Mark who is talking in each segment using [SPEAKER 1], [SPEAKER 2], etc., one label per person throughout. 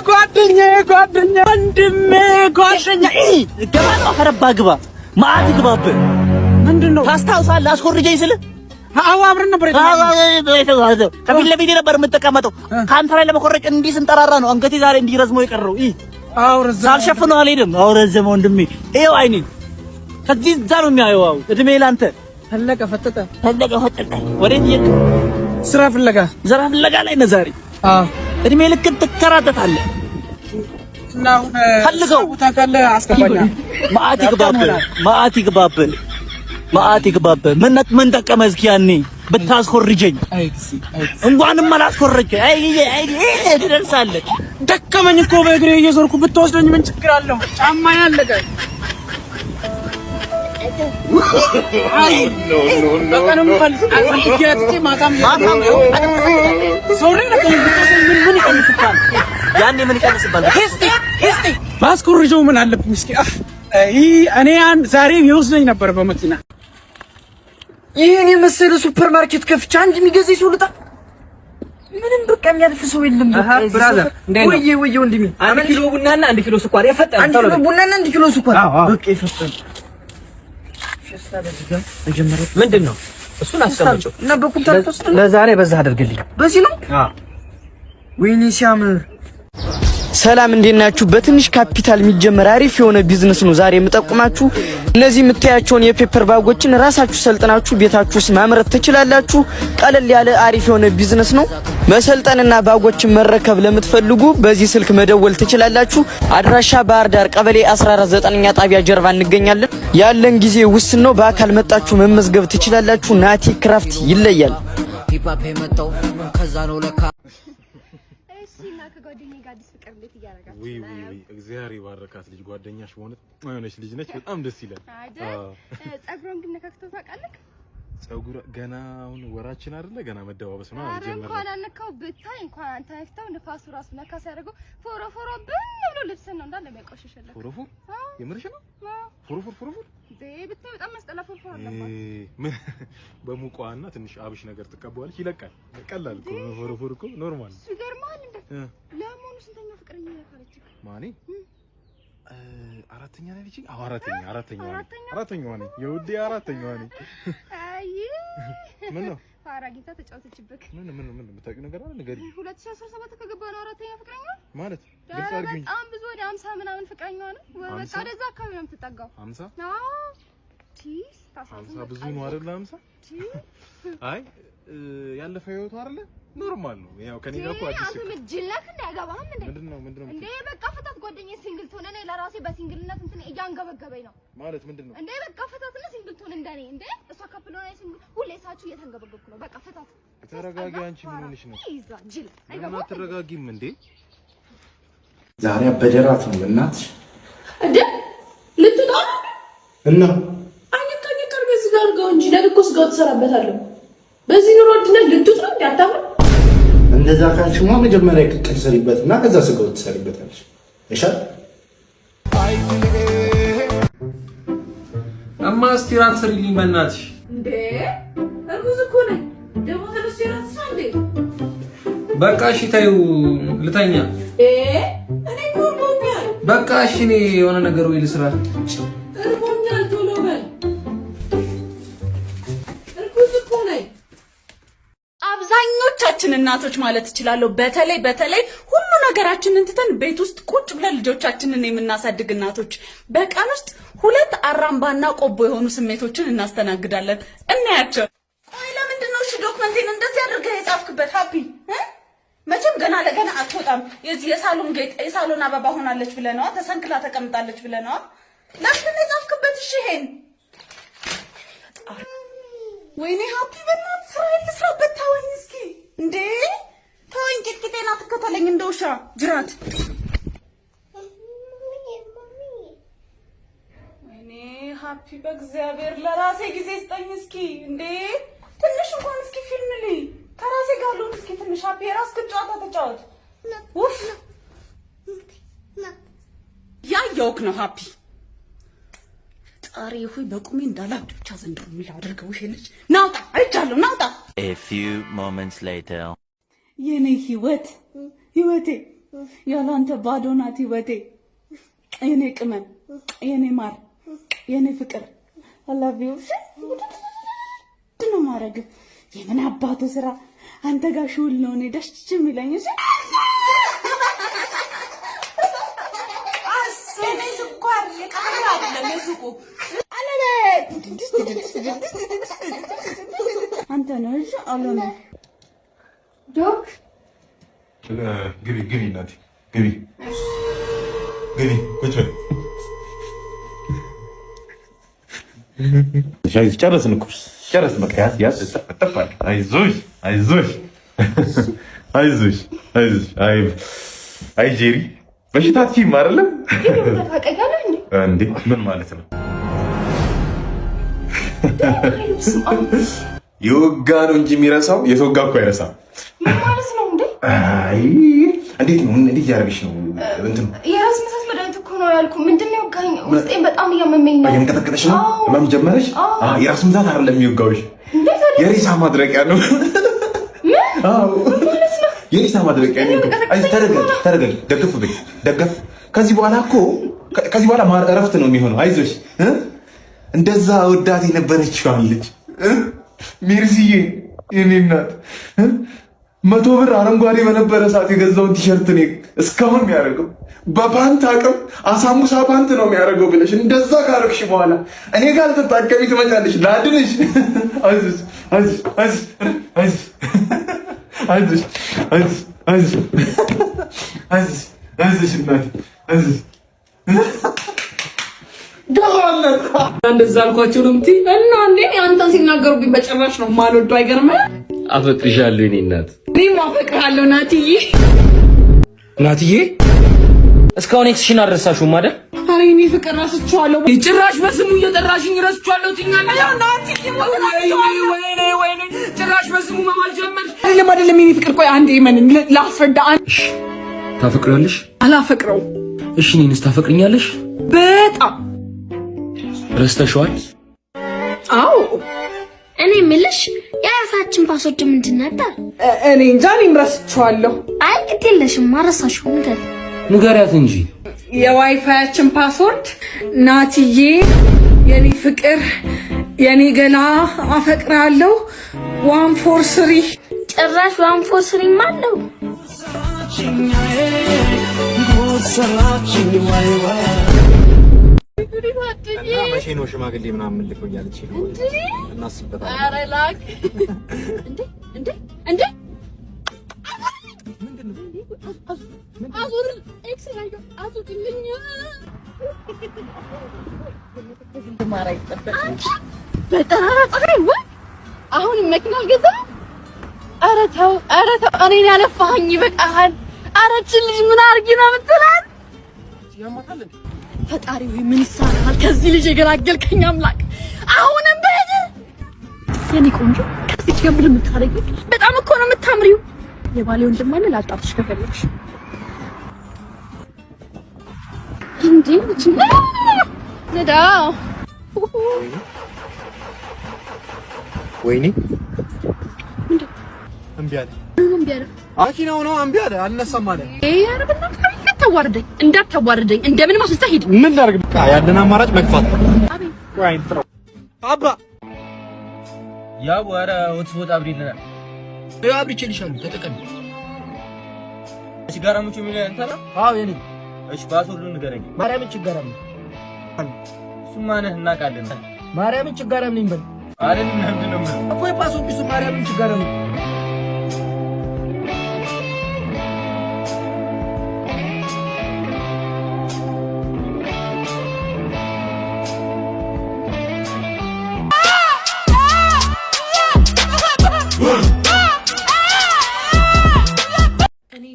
[SPEAKER 1] ጓደኛ ወንድሜ ጓደኛ ገባህ አረባ ግባ ማአት ግባብህ ምንድነው ታስታውሳለህ አስኮርጀኝ ስለ አዎ አብረን ነበር ከፊት ለፊት ነበር የምትቀመጠው ካንተ ላይ ለመኮረጅ እንዲህ ስንጠራራ ነው አንገቴ ዛሬ እንዲረዝመው የቀረው አዎ ረዘመ ሳልሸፍነው አልሄድም አዎ ረዘመ ወንድሜ ይኸው አይኔ ከዚህ እዛ ነው የሚያየው አዎ እድሜ ላንተ ፈለቀ ፈጠጠ ወዴት ይሄድ ስራ ፍለጋ ላይ ነው ዛሬ አዎ እድሜ ልክ ትከራተታለህ ነው ፈልገው ታካለ አስከባኛ ማአት ይግባብህ ምን ጠቀመህ እስኪ ያኔ ብታስኮርጀኝ እንኳንም አላስኮረጀ ትደርሳለህ ደከመኝ እኮ በእግሬ እየዞርኩ ብትወስደኝ ምን ችግር አለው ጫማ ያለቀ በቀንም ፈልጌ ማታም ሶሪ ምን ይቀንስባል ያኔ ምን ይቀንስባል እስቲ ማስኮርጀው ምን አለብኝ እስኪ እኔ ዛሬ ይወስደኝ ነበር በመኪና ይሄን የመሰለ ሱፐርማርኬት ከፍቻ አንድ የሚገዛኝ ሰው ልጣ ምንም በቃ የሚያልፍ ሰው የለም ብራዘር ወይ ወንድሜ 1 ኪሎ ቡናና 1 ኪሎ ስኳር የፈጠነ 1 ኪሎ ቡናና 1 ኪሎ ስኳር በቃ የፈጠነ ምንድነው እሱን አስቀምጪው እና በኩንታል ተወስደ ለዛሬ በዛ አድርግልኝ በዚህ ነው ወይኔ ሲያምር ሰላም እንዴት ናችሁ? በትንሽ ካፒታል የሚጀመር አሪፍ የሆነ ቢዝነስ ነው ዛሬ የምጠቁማችሁ። እነዚህ የምታያቸውን የፔፐር ባጎችን ራሳችሁ ሰልጥናችሁ ቤታችሁ ውስጥ ማምረት ትችላላችሁ። ቀለል ያለ አሪፍ የሆነ ቢዝነስ ነው። መሰልጠንና ባጎችን መረከብ ለምትፈልጉ በዚህ ስልክ መደወል ትችላላችሁ። አድራሻ ባህር ዳር ቀበሌ 14 9ኛ ጣቢያ ጀርባ እንገኛለን። ያለን ጊዜ ውስን ነው። በአካል መጣችሁ መመዝገብ ትችላላችሁ። ናቲ ክራፍት ይለያል። ሂፓፕ የመጣው ከዛ ነው ለካ
[SPEAKER 2] ወይ እግዚአብሔር ይባርካት ልጅ ጓደኛሽ ሆነች ልጅ ነች በጣም ደስ ይላል ጸጉሩን ግን ነካክተው ታውቃለህ ጸጉሩ ገና አሁን ወራችን አይደለ ገና መደባበስ ነው አልጀመረ እንኳን አነካው ብታይ እንኳን አንተ አይፍታው ንፋሱ ራሱ ነካ ሲያደርገው ፎሮፎሮ ብሎ ልብስ ነው እንዳለ የሚያቆሽሽልህ ፎሮፎር የምርሽ ነው ፎሮፎር ብታይ በጣም መስጠላ ፎሮፎር አለባት ምን በሙቋና ትንሽ አብሽ ነገር ትቀበዋለች ይለቃል ቀላል እኮ ፎሮፎር እኮ ኖርማል ይገርማል እንዴ ለሞኑ ስንተኛ ፍቅረኛ ያካለች ማኔ አራተኛ ላይ ልጅ አራተኛዋ ነኝ የውዴ አራተኛዋ ነኝ አይ ምን ነው ፋራጊታ ተጫውተችብክ ምን የምታውቂው ነገር አለ ንገሪ 2017 ከገባ ነው አራተኛ ፍቅረኛ ማለት ግልጽ አድርጊኝ በጣም ብዙ ወደ 50 ምናምን ፍቅረኛዋ ነው በቃ ወደዛ አካባቢ ነው የምትጠጋው 50 አዎ ቲስ ታሳዝን 50 ብዙ ነው አይደል 50 አይ ያለፈ ህይወቱ አይደለ ኖርማል ነው ያው ከኔ ጋር እኮ አዲስ ነው ምጅልክ እንዳይገባም ምንድነው እንዴ በቃ ፈታት ጓደኛዬ ሲንግል ትሆነ እኔ ለራሴ በሲንግልነት እንትን እያንገበገበኝ ነው ማለት ምንድነው እንዴ በቃ ፈታትና ሲንግል ትሆነ እንደኔ እንዴ እሷ ካፕል ሆነ ሲንግል ሁሌ ሳችሁ እየተንገበገብኩ ነው በቃ ፈታት ተረጋጊ አንቺ ምን ሆነሽ ነው ይዛ ጅል አይገባም ተረጋጊም እንዴ ዛሬ አበደራት ነው እናትሽ እንዴ ልትጣ እና አይነካኝ ከርገዝ ጋር ጋር እንጂ ለልኮስ ጋር ተሰራበታለሁ በዚህ ኑሮ ድነት ልትጣ ያታፈ እንደዛ ካልሽማ መጀመሪያ ቅቅል ሰሪበትና ከዛ ስጋው ትሰሪበታለሽ እሻል አማ አስቲራት ሰሪልኝ በእናትሽ እንዴ እርጉዝ እኮ ነኝ ደግሞ ተነስቴራት ሳንዴ በቃ እሺ ታዩ ልተኛ እኔ ኮርቦኛል በቃ እሺ እኔ የሆነ ነገር ወይ ልስራ እርቦኛል ቶሎ በል እርጉዝ እኮ ነኝ አብዛኞቻችን እናቶች ማለት እችላለሁ በተለይ ሁሉ ነገራችንን ትተን ቤት ውስጥ ቁጭ ብለን ልጆቻችንን የምናሳድግ እናቶች በቀን ውስጥ 2 አራምባና ቆቦ የሆኑ ስሜቶችን እናስተናግዳለን እናያቸው ቆይ ለምንድን ነው እሺ ዶክመንቴን እንደዚህ አድርገህ የጻፍክበት ሃፒ መቼም ገና ለገና አትወጣም የዚህ የሳሎን ጌጥ የሳሎን አበባ ሆናለች ብለናዋ ተሰንክላ ተቀምጣለች ብለናዋ ለምን ነው የጻፍክበት እሺ ይሄን ወይኔ ሃፒ በእናትህ ስራዬን ልስራበት ተወኝ እስኪ እንዴ ተወኝ ቂጥቂጤና ትከተለኝ እንደውሻ ጅራት ወይኔ ሃፒ በእግዚአብሔር ለራሴ ጊዜ ስጠኝ እስኪ እንዴ ትንሽ እንኳን እስኪ ፊልም ልይ ከራሴ ጋር ልሁን እስኪ ትንሽ ሃፒ የራስህን ጨዋታ ተጫወት ውፍ ያየውክ ነው ሃፒ ጣሪ ሆይ በቁሜ እንዳላብድ ብቻ ዘንድሮ ምን ላድርገው ይሄ ልጅ ናውጣ አይቻለሁ ናውጣ
[SPEAKER 3] A few moments later የኔ ህይወቴ ያላንተ ባዶ ናት ህይወቴ የኔ ቅመም የኔ ማር የኔ ፍቅር አላቪው ነው ማረግ የምን አባቱ ስራ አንተ ጋር ሹል ነው እኔ ደስ የሚለኝ እሺ አሰኔ ስኳር የቃራ አይደለም የሱቁ አለለ አንተ ነው እሺ አለለ ዶክ
[SPEAKER 2] ግቢ እናቴ ግቢ ቁጭ ሻይ ጨረስን እኮ ጨረስን በቃ ያዝ ተጠፋል አይዞሽ አይ ጄሪ በሽታችን አይደለም እንዴ ምን ማለት ነው የወጋ ነው እንጂ የሚረሳው የተወጋ እኮ አይረሳም
[SPEAKER 4] ምን ማለት ነው እንዴ
[SPEAKER 2] አይ እንዴት ነው እንዴት ያደርግሽ ነው እንትን
[SPEAKER 4] የራስ ምታት መድኃኒት እኮ ነው ያልኩህ ምንድን ነው የወጋኝ ውስጤን በጣም እያመመኝ ነው
[SPEAKER 2] እየተንቀጠቀጠሽ ነው ህመም ጀመረሽ የራስ ምታት አይደለም የሚወጋውሽ የሬሳ ማድረቂያ ነው አዎ የሬሳ ማድረቂያ ነው አይ ተረጋጊ ደግፍ ከዚህ በኋላ እረፍት ነው የሚሆነው አይዞሽ እንደዛ ወዳት የነበረችው ልጅ ሚርሲዬ የኔ እናት 100 ብር አረንጓዴ በነበረ ሰዓት የገዛውን ቲሸርት ነው እስካሁን የሚያደርገው በፓንት አቅም አሳሙሳ ፓንት ነው የሚያደርገው ብለሽ እንደዛ ካረክሽ በኋላ እኔ ጋር ተጣቀሚ ትመጫለሽ ላድንሽ አይዞሽ
[SPEAKER 3] እንደዛ አልኳቸው ነው እንዴ እና እንዴ አንተን ሲናገሩብኝ በጭራሽ ነው ማልወደው አይገርምም
[SPEAKER 5] አፈቅርሻለሁ የኔ እናት
[SPEAKER 3] እኔም አፈቅርሃለሁ
[SPEAKER 5] ናትዬ እስካሁን ኤክስሽን አልረሳሽውም አይደል
[SPEAKER 3] ኧረ እኔ ፍቅር ረስቼዋለሁ ጭራሽ በስሙ እየጠራሽኝ ረስቼዋለሁ ትኛለሽ ናትዬ ወይኔ ጭራሽ በስሙ መማል ጀመርሽ አይደለም የኔ ፍቅር ቆይ አንዴ ምን ላስረዳ
[SPEAKER 5] ታፈቅሪያለሽ
[SPEAKER 3] አላፈቅረው
[SPEAKER 5] እሺ እኔንስ ታፈቅሪኛለሽ
[SPEAKER 3] በጣም
[SPEAKER 5] ረስተሽዋል
[SPEAKER 3] አዎ
[SPEAKER 4] እኔ የምልሽ የራሳችን ፓስወርድ ምንድን ነበር
[SPEAKER 3] እኔ እንጃ እኔም ረስቼዋለሁ
[SPEAKER 4] አይ ግድ የለሽም አረሳሽው
[SPEAKER 5] ንገሪያት እንጂ
[SPEAKER 3] የዋይፋያችን ፓስወርድ ናትዬ የኔ ፍቅር የኔ ገላ አፈቅራለሁ 143
[SPEAKER 4] ጭራሽ 143 ማለው
[SPEAKER 2] እና መቼ ነው ሽማግሌ ምናምን ልኮ እያለች ነው እናስበታለን
[SPEAKER 4] ኧረ ላክ እንዴ አዙር ኤክስ ላይ አዙልኝ በጠራራ ፀሐይ ወይ አሁን መኪና አልገዛም ኧረ ተው እኔን ያለፋኸኝ ይበቃሃል ኧረ እቺ ልጅ ምን አድርጊ ነው የምትላት
[SPEAKER 2] ያማታል
[SPEAKER 4] ፈጣሪ ወይ ምን ይሳናል ከዚህ ልጅ የገላገልከኝ አምላክ አሁንም በሄደ የኔ ቆንጆ ከዚህ ጋር ምን የምታረጊው በጣም እኮ ነው የምታምሪው የባሌ ወንድም አለ ላጣፍሽ ከፈለግሽ እንዴ ነዳ
[SPEAKER 2] ወይኔ እምቢ አለ አኪናው ነው እምቢ አለ አልነሳም አለ
[SPEAKER 4] ያረብና እንዳታዋርደኝ እንደምን ማስልታ ሄድ
[SPEAKER 2] ምን ላድርግ በቃ ያለን አማራጭ መግፋት
[SPEAKER 4] አቤት
[SPEAKER 2] ወይ እንትሮ አባ
[SPEAKER 5] ያው ኧረ ወጥፎት አብሪልና
[SPEAKER 2] አብሪችልሻለሁ ተጠቀሚ
[SPEAKER 5] ሲጋራ ሙቹ ምን እንተራ
[SPEAKER 2] አዎ የኔ
[SPEAKER 5] እሺ ባስወርዱን ንገረኝ
[SPEAKER 2] ማርያምን ችጋራም
[SPEAKER 5] እሱማ ነህ እናውቃለን
[SPEAKER 2] ማርያምን ችጋራም ነኝ በል
[SPEAKER 5] አይደል ምንድን ነው
[SPEAKER 2] እኮ ባስወርዱ እሱ ማርያምን ችጋራም ነኝ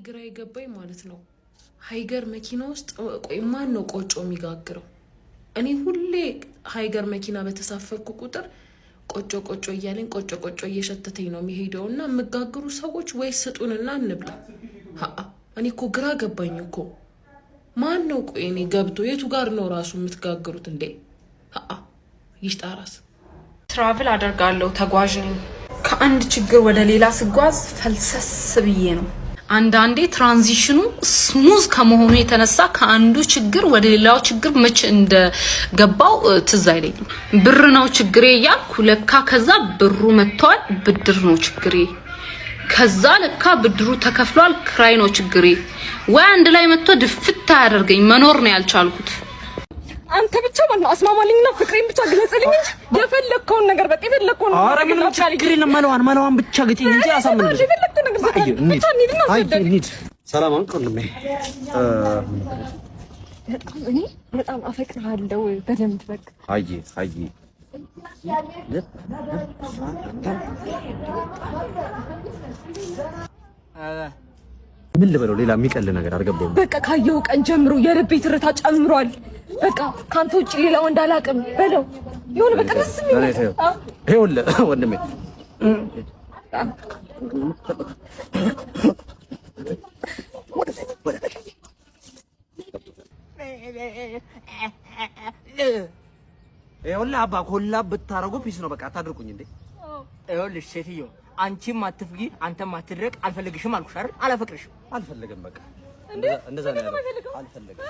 [SPEAKER 3] ግራ የገባኝ ማለት ነው ሃይገር መኪና ውስጥ ቆይ ማን ነው ቆጮ የሚጋግረው እኔ ሁሌ ሃይገር መኪና በተሳፈርኩ ቁጥር ቆጮ እያለኝ ቆጮ እየሸተተኝ ነው የሚሄደውና መጋግሩ ሰዎች ወይ ስጡንና እንብላ እኔ እኮ ግራ ገባኝ እኮ ማን ነው ቆይ እኔ ገብቶ የቱ ጋር ነው ራሱ የምትጋግሩት እንዴ ይሽጣራስ ትራቭል አደርጋለሁ ተጓዥ ነኝ ከአንድ ችግር ወደ ሌላ ስጓዝ ፈልሰስ ብዬ ነው። አንዳንዴ ትራንዚሽኑ ስሙዝ ከመሆኑ የተነሳ ከአንዱ ችግር ወደ ሌላው ችግር መች እንደገባው ትዝ አይለኝም። ብር ነው ችግሬ እያልኩ ለካ ከዛ ብሩ መጥቷል ብድር ነው ችግሬ፣ ከዛ ለካ ብድሩ ተከፍሏል ክራይ ነው ችግሬ። ወይ አንድ ላይ መጥቶ ድፍታ ያደርገኝ መኖር ነው ያልቻልኩት።
[SPEAKER 4] አንተ ብቻ ማለት አስማማልኝና ፍቅሬን ብቻ ግለጽልኝ እንጂ የፈለከውን ነገር በቃ የፈለከውን
[SPEAKER 1] ኧረ ምንም ችግር የለም። ማለዋን ብቻ ግጪኝ እንጂ አሳምነኝ።
[SPEAKER 4] የፈለከውን ነገር ብቻ እንሂድና
[SPEAKER 1] እንሂድ። ሰላም አንቆልም።
[SPEAKER 4] እኔ በጣም አፈቅርሃለሁ በደንብ በቃ
[SPEAKER 1] አይ ምን ልበለው? ሌላ የሚቀል ነገር አልገባኝም።
[SPEAKER 4] በቃ ካየው ቀን ጀምሮ የልቤ ትርታ ጨምሯል። በቃ ካንተ ውጪ ሌላ ወንድ አላውቅም በለው። ይሁን በቃ ደስ የሚል
[SPEAKER 1] ይኸውልህ ወንድሜ ይኸውልህ አባ ኮላ ብታረጉ ፒስ ነው። በቃ አታድርቁኝ እንዴ።
[SPEAKER 6] ይኸውልሽ ሴትዮ አንቺም አትፍጊ አንተም አትድረቅ። አልፈልግሽም አልኩሽ አይደል? አላፈቅርሽም።
[SPEAKER 1] አልፈልግም። በቃ እንደዛ ነው ያለው። አልፈልግም